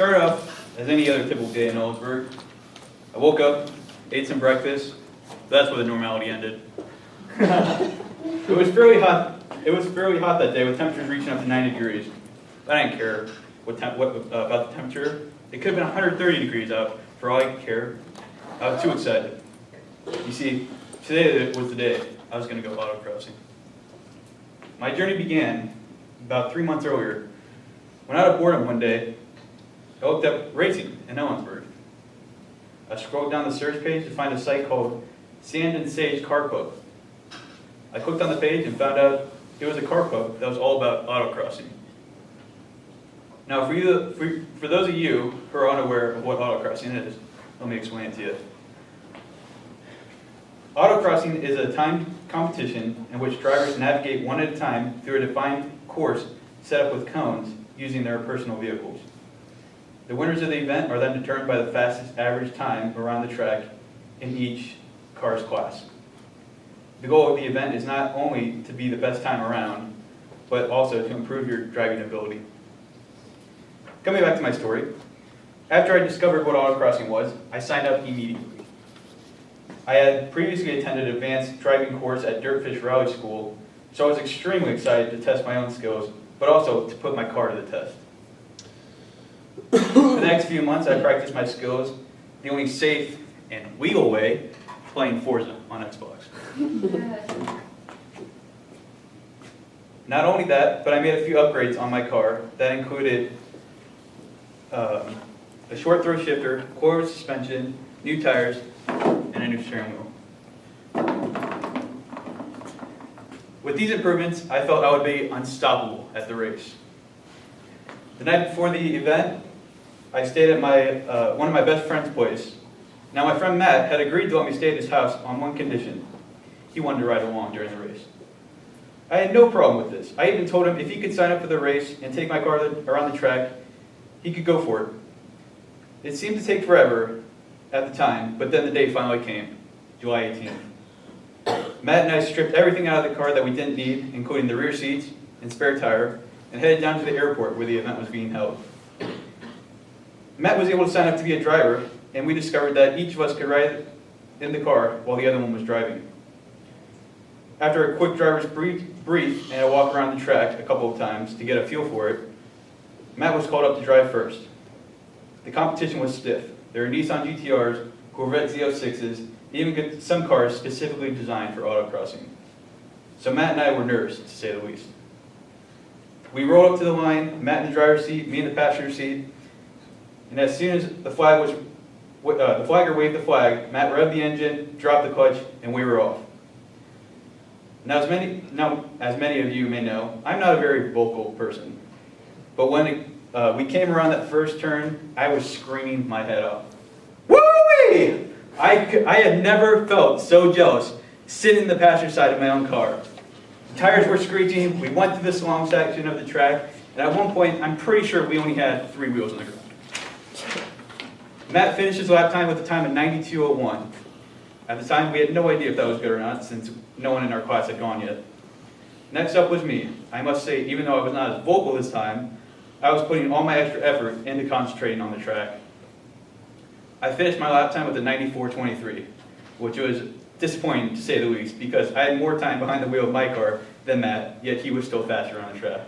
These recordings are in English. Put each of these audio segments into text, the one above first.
started off as any other typical day in Ellsberg. I woke up, ate some breakfast. That's where the normality ended. It was fairly hot. It was fairly hot that day, with temperatures reaching up to 90 degrees. I didn't care about the temperature. It could have been 130 degrees out, for all I could care. I was too excited. You see, today was the day I was going to go autocrossing. My journey began about 3 months earlier, when out of boredom one day, I looked up racing in Ellensburg. I scrolled down the search page to find a site called Sand and Sage Car Club. I clicked on the page and found out it was a car club that was all about autocrossing. Now, for those of you who are unaware of what autocrossing is, let me explain it to you. Autocrossing is a timed competition in which drivers navigate one at a time through a defined course set up with cones using their personal vehicles. The winners of the event are then determined by the fastest average time around the track in each car's class. The goal of the event is not only to be the best time around, but also to improve your driving ability. Coming back to my story, after I discovered what autocrossing was, I signed up immediately. I had previously attended an advanced driving course at Dirtfish Rally School, so I was extremely excited to test my own skills, but also to put my car to the test. For the next few months, I practiced my skills the only safe and legal way, playing Forza on Xbox. Not only that, but I made a few upgrades on my car that included a short throw shifter, coil suspension, new tires, and a new steering wheel. With these improvements, I felt I would be unstoppable at the race. The night before the event, I stayed at one of my best friend's place. Now, my friend Matt had agreed to let me stay at his house on one condition. He wanted to ride along during the race. I had no problem with this. I even told him if he could sign up for the race and take my car around the track, he could go for it. It seemed to take forever at the time, but then the day finally came, July 18th. Matt and I stripped everything out of the car that we didn't need, including the rear seats and spare tire, and headed down to the airport where the event was being held. Matt was able to sign up to be a driver, and we discovered that each of us could ride in the car while the other one was driving. After a quick driver's brief and a walk around the track a couple of times to get a feel for it, Matt was called up to drive first. The competition was stiff. There were Nissan GTRs, Corvette Z06s, even some cars specifically designed for autocrossing. So Matt and I were nervous, to say the least. We rolled up to the line, Matt in the driver's seat, me in the passenger seat, and as soon as the flagger waved the flag, Matt revved the engine, dropped the clutch, and we were off. Now, as many of you may know, I'm not a very vocal person, but when we came around that first turn, I was screaming my head off. Woo-wee! I had never felt so jealous sitting in the passenger side of my own car. The tires were screeching, we went through this long section of the track, and at one point, I'm pretty sure we only had 3 wheels on the ground. Matt finished his lap time with a time of 92.01. At the time, we had no idea if that was good or not, since no one in our class had gone yet. Next up was me. I must say, even though I was not as vocal this time, I was putting all my extra effort into concentrating on the track. I finished my lap time with a 94.23, which was disappointing to say the least, because I had more time behind the wheel of my car than Matt, yet he was still faster on the track.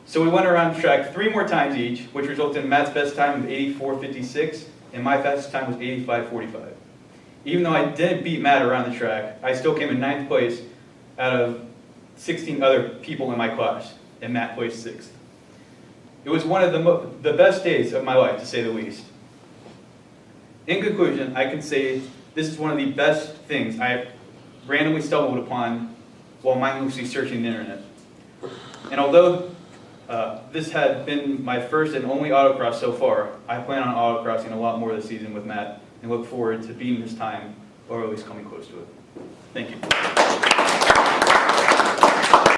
So we went around the track 3 more times each, which resulted in Matt's best time of 84.56, and my fastest time was 85.45. Even though I didn't beat Matt around the track, I still came in 9th place out of 16 other people in my class, and Matt placed 6th. It was one of the best days of my life, to say the least. In conclusion, I can say this is one of the best things I have randomly stumbled upon while mindlessly searching the internet. And although this had been my first and only autocross so far, I plan on autocrossing a lot more this season with Matt and look forward to beating this time, or at least coming close to it. Thank you.